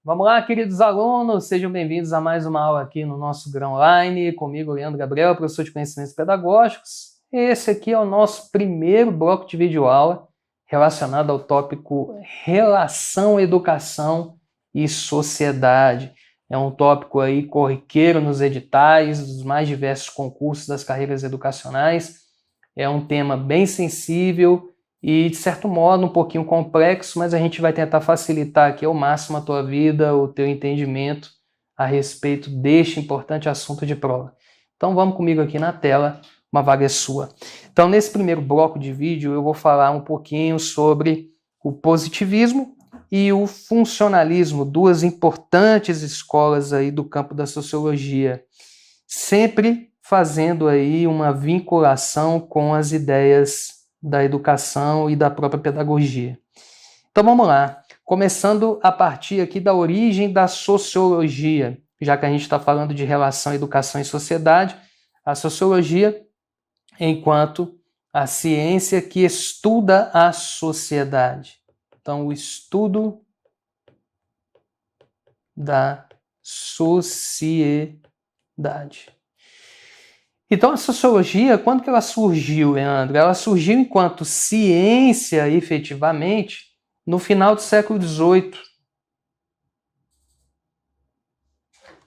Vamos lá, queridos alunos, sejam bem-vindos a mais uma aula aqui no nosso Grão Online, comigo, Leandro Gabriel, professor de Conhecimentos Pedagógicos. Esse aqui é o nosso primeiro bloco de videoaula relacionado ao tópico Relação, Educação e Sociedade. É um tópico aí corriqueiro nos editais dos mais diversos concursos das carreiras educacionais. É um tema bem sensível e, de certo modo, um pouquinho complexo, mas a gente vai tentar facilitar aqui ao máximo a tua vida, o teu entendimento a respeito deste importante assunto de prova. Então vamos comigo aqui na tela, uma vaga é sua. Então nesse primeiro bloco de vídeo eu vou falar um pouquinho sobre o positivismo e o funcionalismo, duas importantes escolas aí do campo da sociologia, sempre fazendo aí uma vinculação com as ideias da educação e da própria pedagogia. Então vamos lá, começando a partir aqui da origem da sociologia, já que a gente está falando de relação, educação e sociedade, a sociologia enquanto a ciência que estuda a sociedade. Então o estudo da sociedade. Então, a sociologia, quando que ela surgiu, Leandro? Ela surgiu enquanto ciência, efetivamente, no final do século XVIII.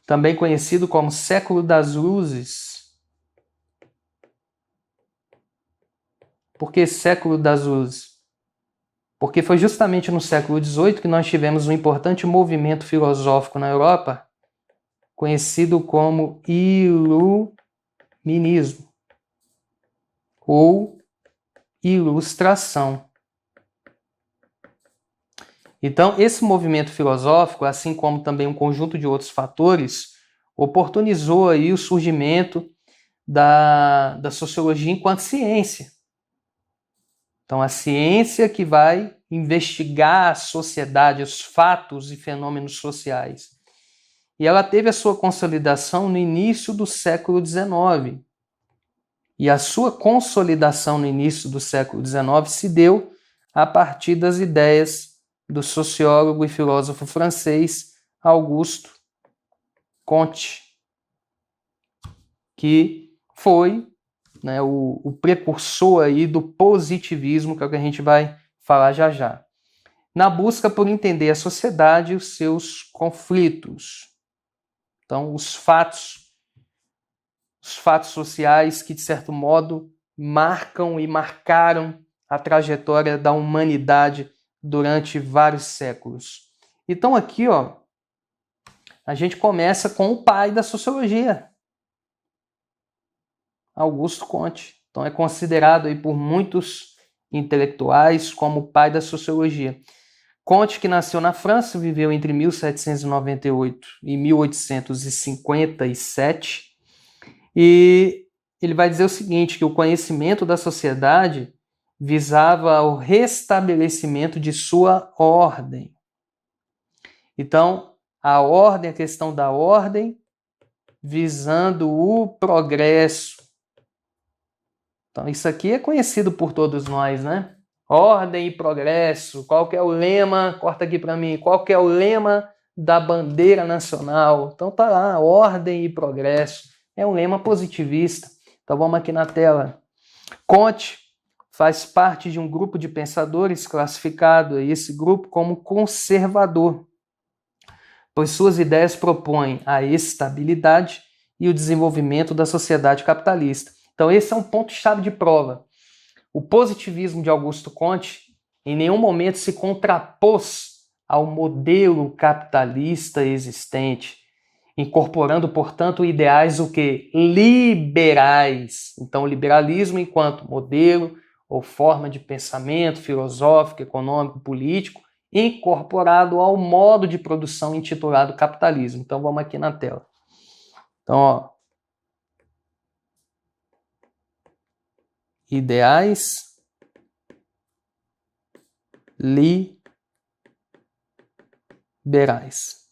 Também conhecido como século das luzes. Por que século das luzes? Porque foi justamente no século XVIII que nós tivemos um importante movimento filosófico na Europa, conhecido como Iluminismo ou Ilustração. Então, esse movimento filosófico, assim como também um conjunto de outros fatores, oportunizou aí o surgimento da sociologia enquanto ciência. Então, a ciência que vai investigar a sociedade, os fatos e fenômenos sociais. E ela teve a sua consolidação no início do século XIX. E a sua consolidação no início do século XIX se deu a partir das ideias do sociólogo e filósofo francês Auguste Comte, que foi, né, o precursor aí do positivismo, que é o que a gente vai falar já já, na busca por entender a sociedade e os seus conflitos. Então, os fatos sociais que, de certo modo, marcam e marcaram a trajetória da humanidade durante vários séculos. Então, aqui, ó, a gente começa com o pai da sociologia, Auguste Comte. Então, é considerado aí por muitos intelectuais como o pai da sociologia. Comte, que nasceu na França, viveu entre 1798 e 1857, e ele vai dizer o seguinte, que o conhecimento da sociedade visava o restabelecimento de sua ordem. Então, a ordem, a questão da ordem, visando o progresso. Então, isso aqui é conhecido por todos nós, né? Ordem e progresso. Qual que é o lema? Corta aqui para mim. Qual que é o lema da bandeira nacional? Então tá lá, ordem e progresso. É um lema positivista. Então vamos aqui na tela. Comte faz parte de um grupo de pensadores classificado esse grupo como conservador, pois suas ideias propõem a estabilidade e o desenvolvimento da sociedade capitalista. Então esse é um ponto-chave de prova. O positivismo de Auguste Comte em nenhum momento se contrapôs ao modelo capitalista existente, incorporando, portanto, ideais o quê? Liberais. Então, o liberalismo enquanto modelo ou forma de pensamento filosófico, econômico, político, incorporado ao modo de produção intitulado capitalismo. Então, vamos aqui na tela. Então, ó, ideais liberais.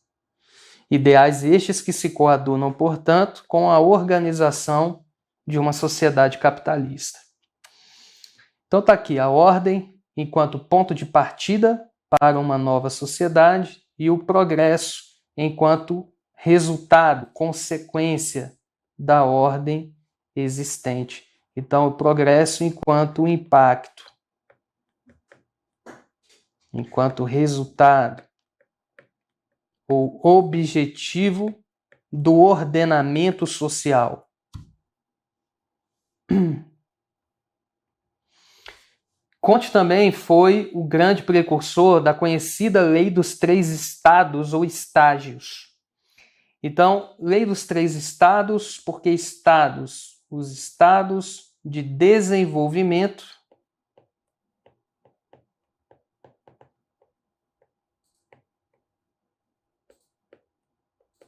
Ideais estes que se coadunam, portanto, com a organização de uma sociedade capitalista. Então está aqui a ordem enquanto ponto de partida para uma nova sociedade e o progresso enquanto resultado, consequência da ordem existente. Então, o progresso enquanto impacto, enquanto resultado ou objetivo do ordenamento social. Comte também foi o grande precursor da conhecida Lei dos Três Estados ou estágios. Então, Lei dos Três Estados, porque estados, os estados de desenvolvimento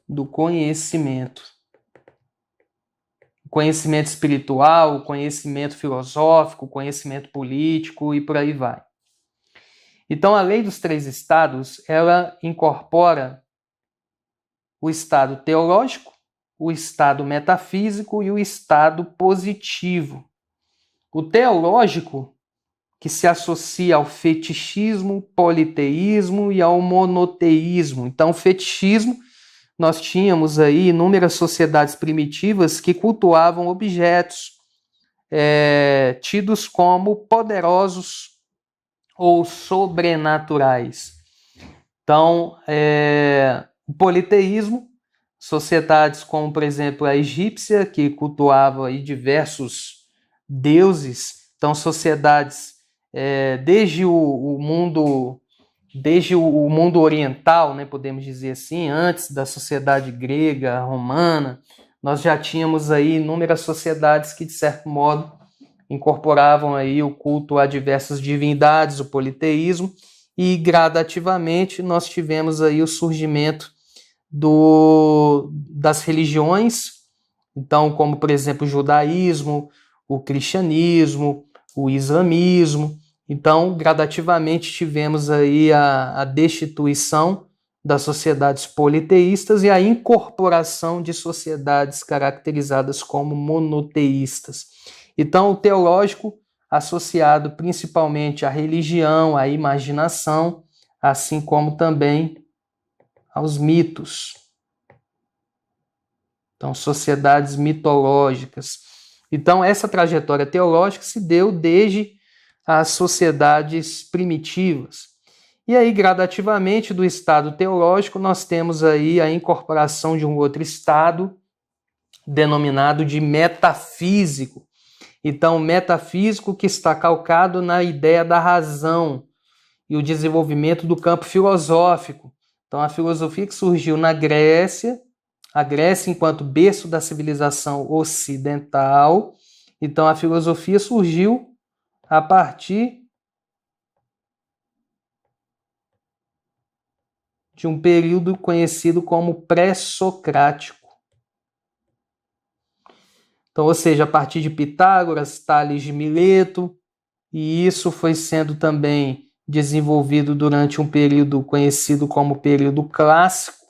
do conhecimento. Conhecimento espiritual, conhecimento filosófico, conhecimento político e por aí vai. Então, a Lei dos Três Estados, ela incorpora o estado teológico, o estado metafísico e o estado positivo. O teológico, que se associa ao fetichismo, politeísmo e ao monoteísmo. Então, o fetichismo, nós tínhamos aí inúmeras sociedades primitivas que cultuavam objetos tidos como poderosos ou sobrenaturais. Então, o politeísmo, sociedades como, por exemplo, a egípcia, que cultuava aí diversos deuses. Então, sociedades desde o mundo oriental, né, podemos dizer assim, antes da sociedade grega, romana, nós já tínhamos aí inúmeras sociedades que, de certo modo, incorporavam aí o culto a diversas divindades, o politeísmo, e gradativamente nós tivemos aí o surgimento das religiões, então, como, por exemplo, o judaísmo, o cristianismo, o islamismo. Então, gradativamente tivemos aí a destituição das sociedades politeístas e a incorporação de sociedades caracterizadas como monoteístas. Então, o teológico, associado principalmente à religião, à imaginação, assim como também aos mitos. Então, sociedades mitológicas. Então, essa trajetória teológica se deu desde as sociedades primitivas. E aí, gradativamente, do estado teológico, nós temos aí a incorporação de um outro estado, denominado de metafísico. Então, metafísico que está calcado na ideia da razão e o desenvolvimento do campo filosófico. Então, a filosofia que surgiu na Grécia, a Grécia enquanto berço da civilização ocidental. Então, a filosofia surgiu a partir de um período conhecido como pré-socrático. Então, ou seja, a partir de Pitágoras, Tales de Mileto, e isso foi sendo também desenvolvido durante um período conhecido como período clássico,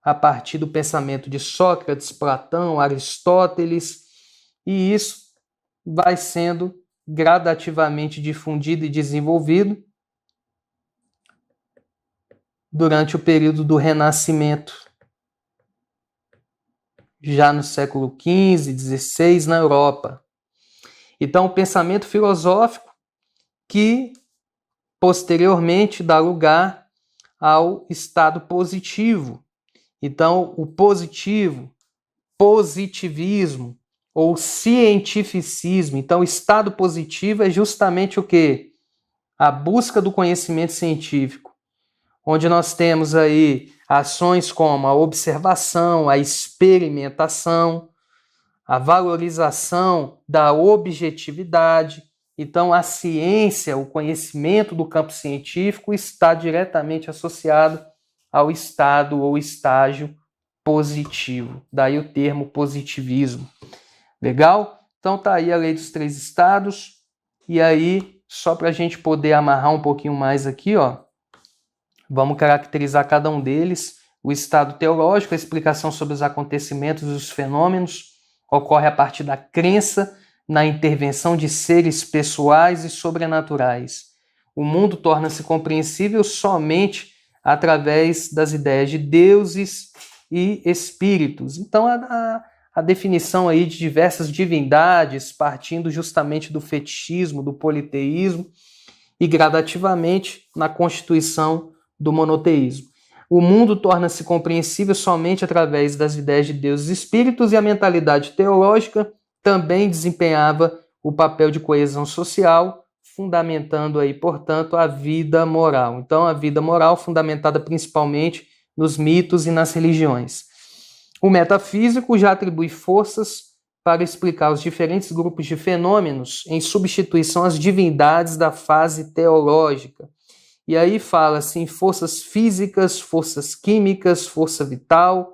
a partir do pensamento de Sócrates, Platão, Aristóteles, e isso vai sendo gradativamente difundido e desenvolvido durante o período do Renascimento, já no século XV, XVI, na Europa. Então, o pensamento filosófico que posteriormente dá lugar ao estado positivo. Então, o positivismo ou cientificismo. Então, o estado positivo é justamente o quê? A busca do conhecimento científico, onde nós temos aí ações como a observação, a experimentação, a valorização da objetividade. Então, a ciência, o conhecimento do campo científico está diretamente associado ao estado ou estágio positivo. Daí o termo positivismo. Legal? Então tá aí a Lei dos Três Estados. E aí, só para a gente poder amarrar um pouquinho mais aqui, ó, vamos caracterizar cada um deles. O estado teológico, a explicação sobre os acontecimentos e os fenômenos, ocorre a partir da crença na intervenção de seres pessoais e sobrenaturais. O mundo torna-se compreensível somente através das ideias de deuses e espíritos. Então, a definição aí de diversas divindades, partindo justamente do fetichismo, do politeísmo, e gradativamente na constituição do monoteísmo. O mundo torna-se compreensível somente através das ideias de deuses e espíritos, e a mentalidade teológica também desempenhava o papel de coesão social, fundamentando aí, portanto, a vida moral. Então, a vida moral fundamentada principalmente nos mitos e nas religiões. O metafísico já atribui forças para explicar os diferentes grupos de fenômenos em substituição às divindades da fase teológica. E aí fala-se em forças físicas, forças químicas, força vital,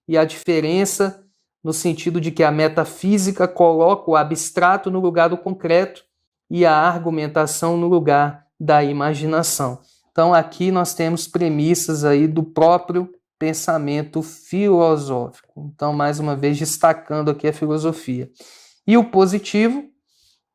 e a diferença no sentido de que a metafísica coloca o abstrato no lugar do concreto e a argumentação no lugar da imaginação. Então aqui nós temos premissas aí do próprio pensamento filosófico. Então, mais uma vez, destacando aqui a filosofia. E o positivo,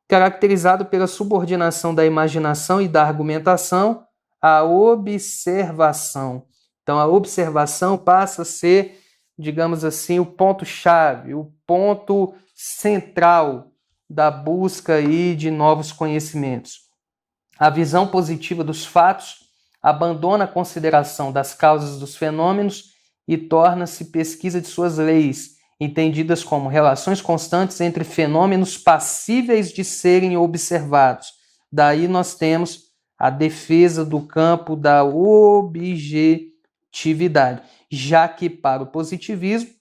caracterizado pela subordinação da imaginação e da argumentação à observação. Então, a observação passa a ser, digamos assim, o ponto-chave, o ponto central da busca aí de novos conhecimentos. A visão positiva dos fatos abandona a consideração das causas dos fenômenos e torna-se pesquisa de suas leis, entendidas como relações constantes entre fenômenos passíveis de serem observados. Daí nós temos a defesa do campo da objetividade, já que para o positivismo,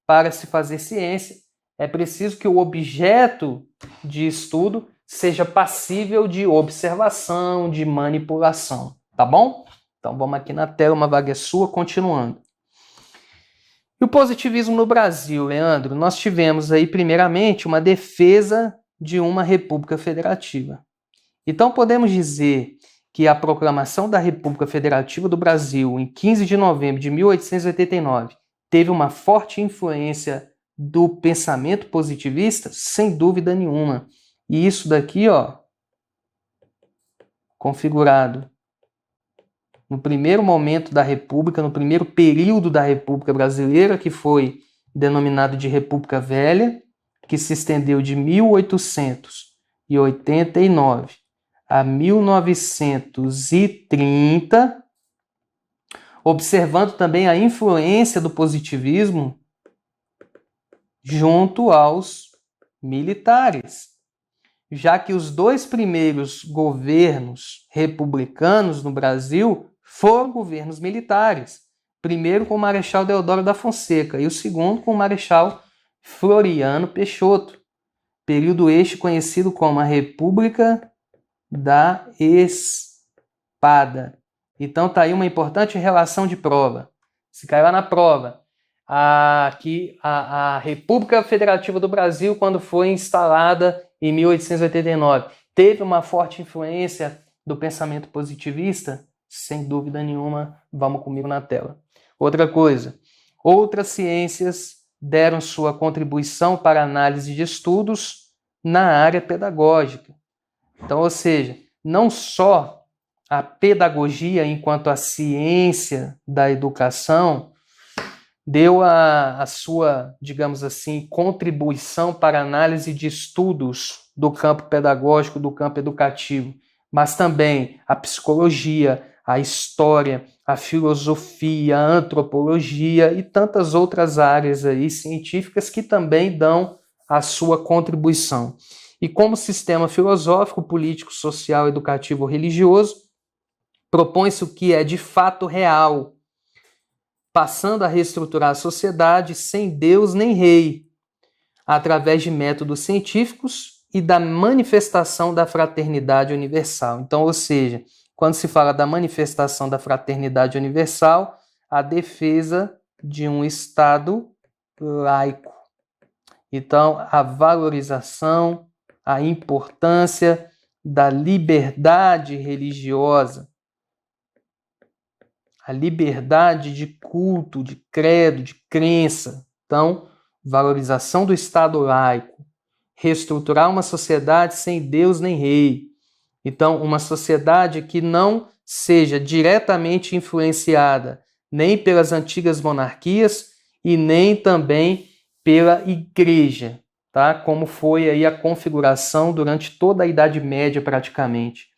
para se fazer ciência, é preciso que o objeto de estudo seja passível de observação, de manipulação. Tá bom? Então vamos aqui na tela, uma vaga é sua, continuando. E o positivismo no Brasil, Leandro? Nós tivemos aí, primeiramente, uma defesa de uma república federativa. Então podemos dizer que a proclamação da República Federativa do Brasil, em 15 de novembro de 1889, teve uma forte influência do pensamento positivista? Sem dúvida nenhuma. E isso daqui, ó, configurado no primeiro momento da República, no primeiro período da República Brasileira, que foi denominado de República Velha, que se estendeu de 1889 a 1930, observando também a influência do positivismo junto aos militares, já que os dois primeiros governos republicanos no Brasil foram governos militares. Primeiro com o Marechal Deodoro da Fonseca e o segundo com o Marechal Floriano Peixoto. Período este conhecido como a República da Espada. Então tá aí uma importante relação de prova. Se caiu lá na prova, a República Federativa do Brasil, quando foi instalada em 1889, teve uma forte influência do pensamento positivista? Sem dúvida nenhuma, vamos comigo na tela. Outra coisa, outras ciências deram sua contribuição para a análise de estudos na área pedagógica. Então, ou seja, não só a pedagogia enquanto a ciência da educação deu a sua, digamos assim, contribuição para a análise de estudos do campo pedagógico, do campo educativo, mas também a psicologia, a história, a filosofia, a antropologia e tantas outras áreas aí científicas que também dão a sua contribuição. E como sistema filosófico, político, social, educativo, religioso, propõe-se o que é de fato real, passando a reestruturar a sociedade sem Deus nem rei, através de métodos científicos e da manifestação da fraternidade universal. Então, ou seja, quando se fala da manifestação da fraternidade universal, a defesa de um Estado laico. Então, a valorização, a importância da liberdade religiosa, a liberdade de culto, de credo, de crença. Então, valorização do Estado laico, reestruturar uma sociedade sem Deus nem rei. Então, uma sociedade que não seja diretamente influenciada nem pelas antigas monarquias e nem também pela igreja, tá? Como foi aí a configuração durante toda a Idade Média praticamente.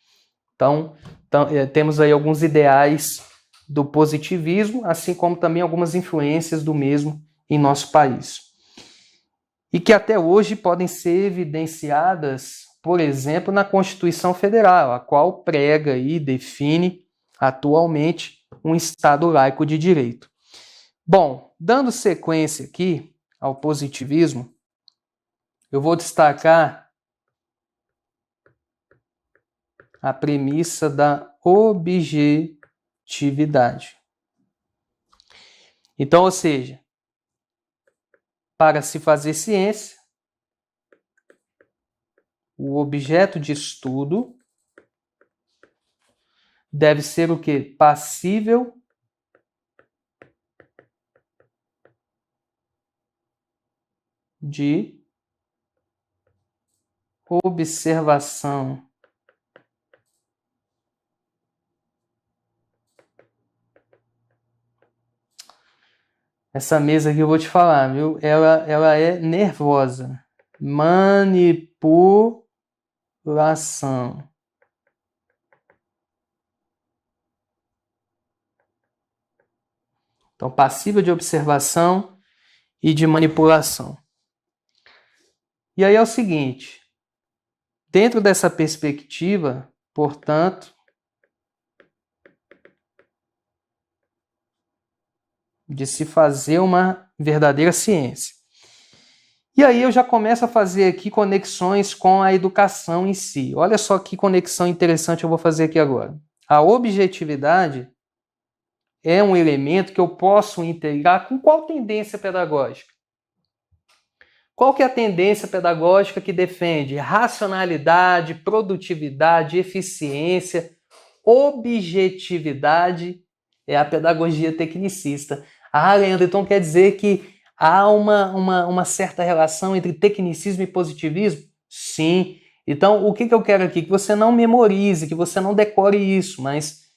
Então temos aí alguns ideais do positivismo, assim como também algumas influências do mesmo em nosso país. E que até hoje podem ser evidenciadas, por exemplo, na Constituição Federal, a qual prega e define atualmente um Estado laico de direito. Bom, dando sequência aqui ao positivismo, eu vou destacar a premissa da objetividade. Então, ou seja, para se fazer ciência, o objeto de estudo deve ser o quê? Passível de observação. Essa mesa aqui eu vou te falar, viu? Ela é nervosa. Manipulação. Então, passível de observação e de manipulação. E aí é o seguinte, dentro dessa perspectiva, portanto, de se fazer uma verdadeira ciência. E aí eu já começo a fazer aqui conexões com a educação em si. Olha só que conexão interessante eu vou fazer aqui agora. A objetividade é um elemento que eu posso integrar com qual tendência pedagógica? Qual que é a tendência pedagógica que defende racionalidade, produtividade, eficiência, objetividade? É a pedagogia tecnicista. Ah, Leandro, então quer dizer que há uma certa relação entre tecnicismo e positivismo? Sim. Então, o que eu quero aqui? Que você não memorize, que você não decore isso, mas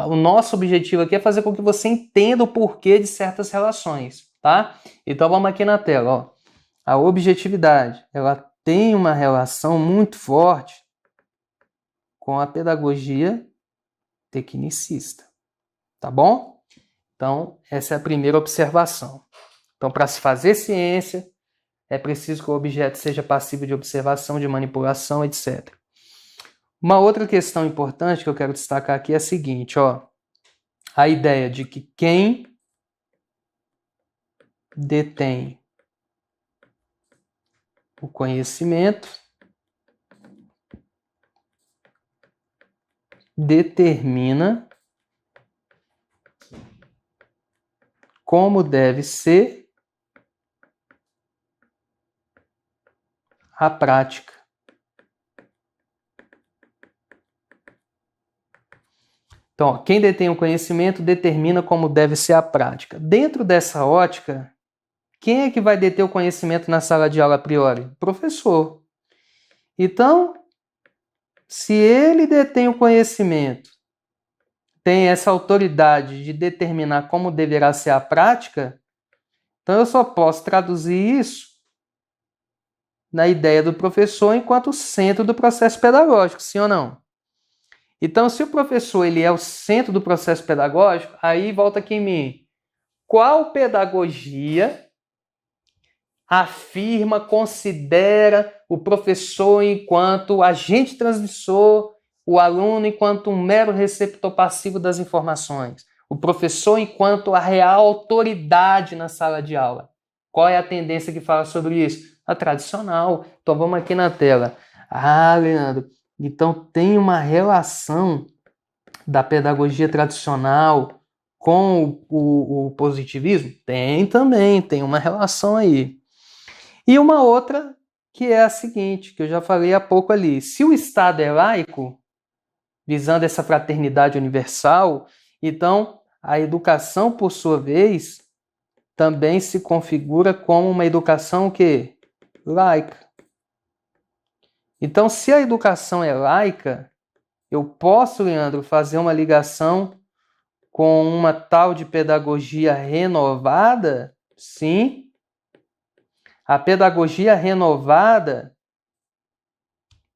o nosso objetivo aqui é fazer com que você entenda o porquê de certas relações, tá? Então, vamos aqui na tela, ó. A objetividade, ela tem uma relação muito forte com a pedagogia tecnicista, tá bom? Então, essa é a primeira observação. Então, para se fazer ciência, é preciso que o objeto seja passível de observação, de manipulação, etc. Uma outra questão importante que eu quero destacar aqui é a seguinte, ó. A ideia de que quem detém o conhecimento determina como deve ser a prática. Então, ó, quem detém o conhecimento determina como deve ser a prática. Dentro dessa ótica, quem é que vai deter o conhecimento na sala de aula a priori? O professor. Então, se ele detém o conhecimento, tem essa autoridade de determinar como deverá ser a prática, então eu só posso traduzir isso na ideia do professor enquanto centro do processo pedagógico, sim ou não? Então, se o professor ele é o centro do processo pedagógico, aí volta aqui em mim. Qual pedagogia afirma, considera o professor enquanto agente transmissor, o aluno enquanto um mero receptor passivo das informações, o professor enquanto a real autoridade na sala de aula? Qual é a tendência que fala sobre isso? A tradicional. Então vamos aqui na tela. Ah, Leandro, então tem uma relação da pedagogia tradicional com o positivismo? Tem também, tem uma relação aí. E uma outra que é a seguinte, que eu já falei há pouco ali. Se o Estado é laico, visando essa fraternidade universal, então a educação, por sua vez, também se configura como uma educação que laica. Então, se a educação é laica, Eu posso, Leandro, fazer uma ligação com uma tal de pedagogia renovada? Sim. A pedagogia renovada,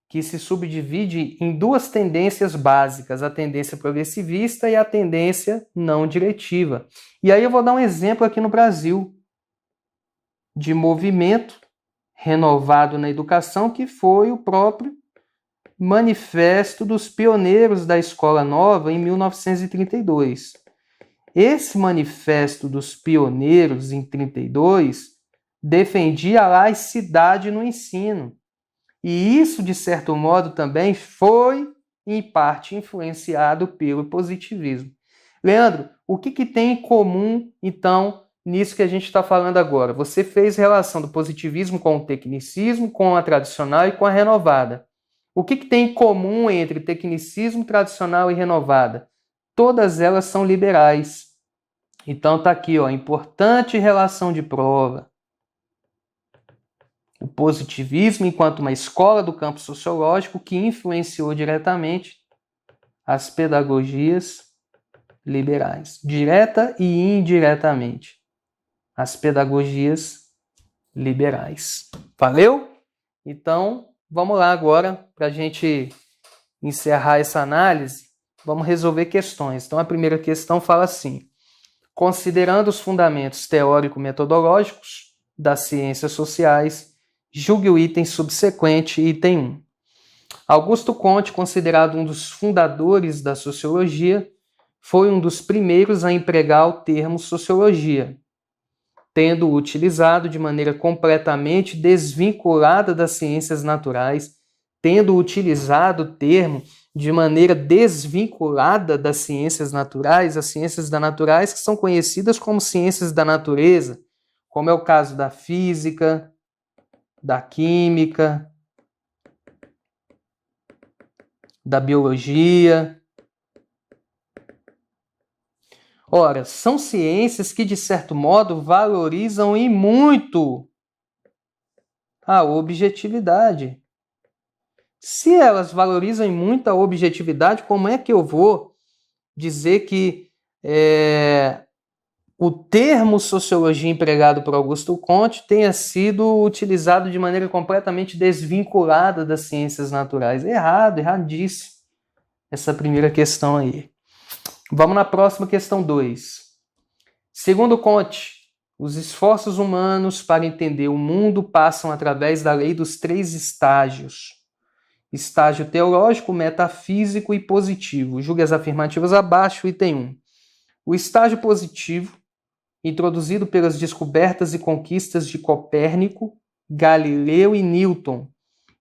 que se subdivide em duas tendências básicas, a tendência progressivista e a tendência não diretiva. E aí eu vou dar um exemplo aqui no Brasil de movimento renovado na educação, que foi o próprio Manifesto dos Pioneiros da Escola Nova, em 1932. Esse Manifesto dos Pioneiros, em 1932, defendia a laicidade no ensino. E isso, de certo modo, também foi, em parte, influenciado pelo positivismo. Leandro, o que tem em comum, então, nisso que a gente está falando agora? Você fez relação do positivismo com o tecnicismo, com a tradicional e com a renovada. O que tem em comum entre tecnicismo, tradicional e renovada? Todas elas são liberais. Então está aqui, ó, importante relação de prova. O positivismo enquanto uma escola do campo sociológico que influenciou diretamente as pedagogias liberais, direta e indiretamente, as pedagogias liberais. Valeu? Então, vamos lá agora, para a gente encerrar essa análise, vamos resolver questões. Então, a primeira questão fala assim: considerando os fundamentos teórico-metodológicos das ciências sociais, julgue o item subsequente, item 1. Augusto Comte, considerado um dos fundadores da sociologia, foi um dos primeiros a empregar o termo sociologia, tendo utilizado de maneira completamente desvinculada das ciências naturais, tendo utilizado o termo de maneira desvinculada das ciências naturais, as ciências da naturais que são conhecidas como ciências da natureza, como é o caso da física, da química, da biologia. Ora, são ciências que, de certo modo, valorizam e muito a objetividade. Se elas valorizam muito a objetividade, como é que eu vou dizer que o termo sociologia empregado por Augusto Comte tenha sido utilizado de maneira completamente desvinculada das ciências naturais? Errado, erradíssimo. Essa primeira questão aí. Vamos na próxima, questão 2. Segundo Comte, os esforços humanos para entender o mundo passam através da lei dos 3 estágios. Estágio teológico, metafísico e positivo. Julgue as afirmativas abaixo, item 1. O estágio positivo, introduzido pelas descobertas e conquistas de Copérnico, Galileu e Newton,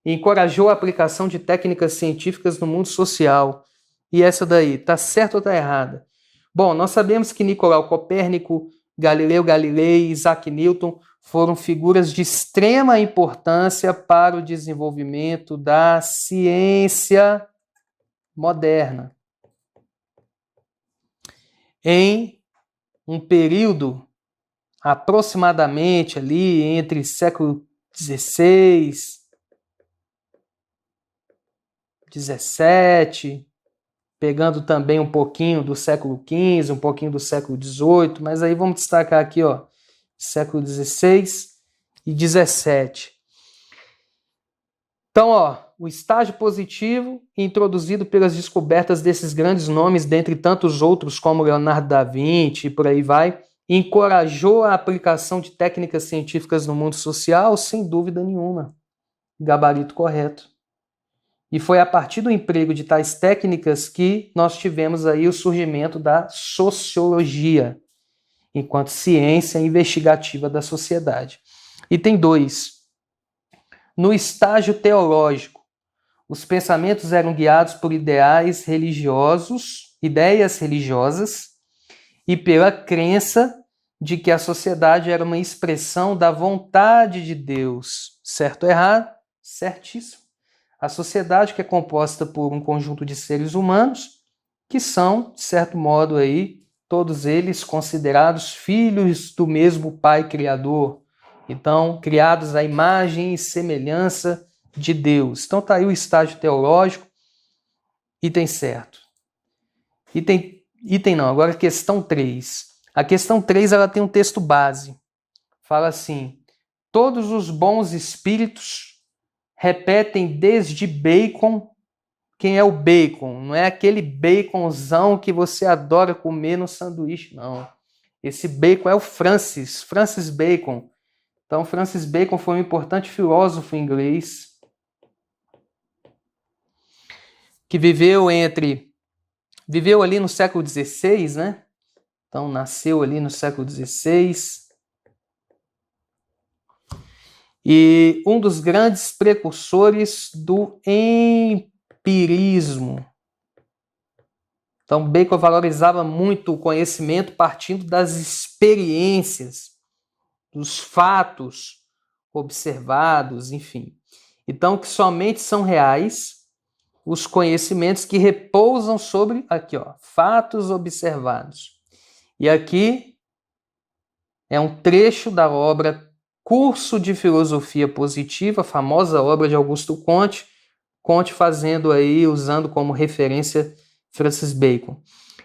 encorajou a aplicação de técnicas científicas no mundo social. E essa daí, tá certa ou tá errada? Bom, nós sabemos que Nicolau Copérnico, Galileu Galilei e Isaac Newton foram figuras de extrema importância para o desenvolvimento da ciência moderna. Em um período aproximadamente ali entre século XVI, XVII, pegando também um pouquinho do século XV, um pouquinho do século XVIII, mas aí vamos destacar aqui, ó, século XVI e XVII. Então, ó, o estágio positivo, introduzido pelas descobertas desses grandes nomes, dentre tantos outros como Leonardo da Vinci e por aí vai, encorajou a aplicação de técnicas científicas no mundo social, sem dúvida nenhuma. Gabarito correto. E foi a partir do emprego de tais técnicas que nós tivemos aí o surgimento da sociologia, enquanto ciência investigativa da sociedade. Item 2. No estágio teológico, os pensamentos eram guiados por ideias religiosas e pela crença de que a sociedade era uma expressão da vontade de Deus. Certo ou errado? Certíssimo. A sociedade que é composta por um conjunto de seres humanos que são, de certo modo, aí, todos eles considerados filhos do mesmo Pai Criador. Então, criados à imagem e semelhança de Deus. Então, está aí o estágio teológico, Item certo. Item não, agora questão 3. A questão 3 ela tem um texto base. Fala assim: todos os bons espíritos repetem desde Bacon. Quem é o Bacon? Não é aquele baconzão que você adora comer no sanduíche, não. Esse Bacon é o Francis Bacon. Então, Francis Bacon foi um importante filósofo inglês que viveu ali no século XVI, né? Então, nasceu ali no século XVI. E um dos grandes precursores do empirismo. Então, Bacon valorizava muito o conhecimento partindo das experiências, dos fatos observados, enfim. Então, que somente são reais os conhecimentos que repousam sobre, aqui, ó, fatos observados. E aqui é um trecho da obra Curso de Filosofia Positiva, a famosa obra de Augusto Comte, Comte usando como referência Francis Bacon.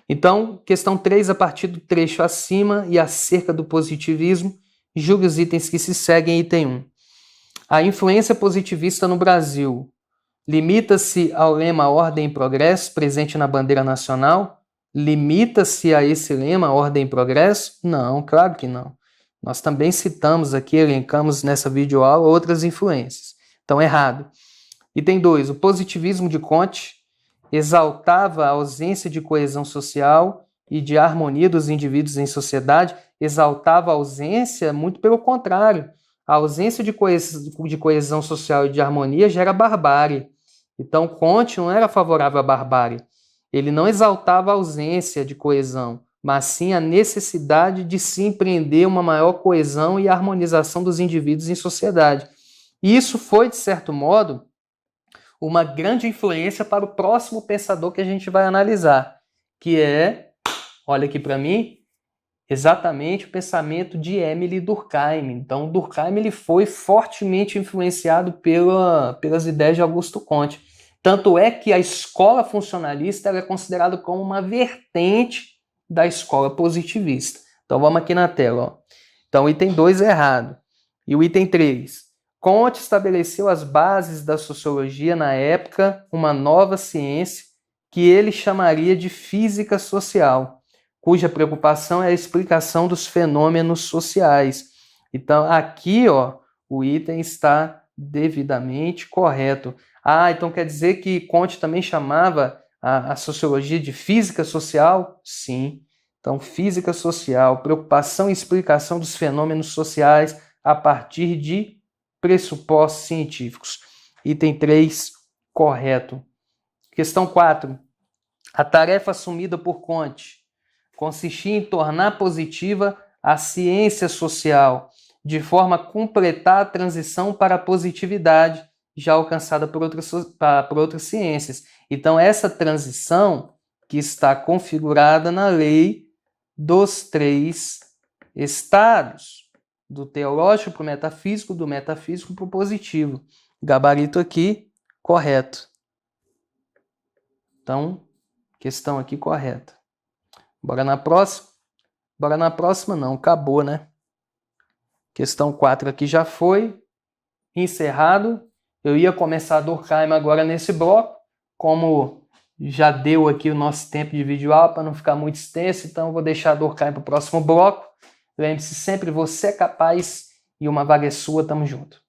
Então, questão 3, a partir do trecho acima e acerca do positivismo, julgue os itens que se seguem. Item 1. A influência positivista no Brasil limita-se ao lema Ordem e Progresso, presente na bandeira nacional? Limita-se a esse lema Ordem e Progresso? Não, claro que não. Nós também citamos aqui, elencamos nessa videoaula outras influências. Então, errado. Item 2. O positivismo de Comte exaltava a ausência de coesão social e de harmonia dos indivíduos em sociedade. Exaltava a ausência, muito pelo contrário. A ausência de coesão social e de harmonia gera barbárie. Então, Comte não era favorável à barbárie. Ele não exaltava a ausência de coesão, mas sim a necessidade de se empreender uma maior coesão e harmonização dos indivíduos em sociedade. E isso foi, de certo modo, uma grande influência para o próximo pensador que a gente vai analisar, que é, olha aqui para mim, exatamente o pensamento de Émile Durkheim. Então, Durkheim ele foi fortemente influenciado pelas ideias de Augusto Comte. Tanto é que a escola funcionalista ela é considerada como uma vertente da escola positivista. Então, vamos aqui na tela. Ó. Então, o item 2 é errado. E o item 3. Comte estabeleceu as bases da sociologia na época, uma nova ciência que ele chamaria de física social, cuja preocupação é a explicação dos fenômenos sociais. Então, aqui, ó, o item está devidamente correto. Então quer dizer que Comte também chamava a sociologia de física social? Sim. Então, física social, preocupação e explicação dos fenômenos sociais a partir de pressupostos científicos. Item 3, correto. Questão 4. A tarefa assumida por Comte consistia em tornar positiva a ciência social, de forma a completar a transição para a positividade já alcançada por outras ciências. Então, essa transição que está configurada na lei dos 3 estados, do teológico para o metafísico, do metafísico para o positivo. Gabarito aqui, correto. Então, questão aqui correta. Bora na próxima? Bora na próxima não, acabou, né? Questão 4 aqui já foi encerrado. Eu ia começar a Durkheim agora nesse bloco, como já deu aqui o nosso tempo de videoaula para não ficar muito extenso, então eu vou deixar a Durkheim para o próximo bloco. Lembre-se sempre, você é capaz e uma vaga é sua, tamo junto.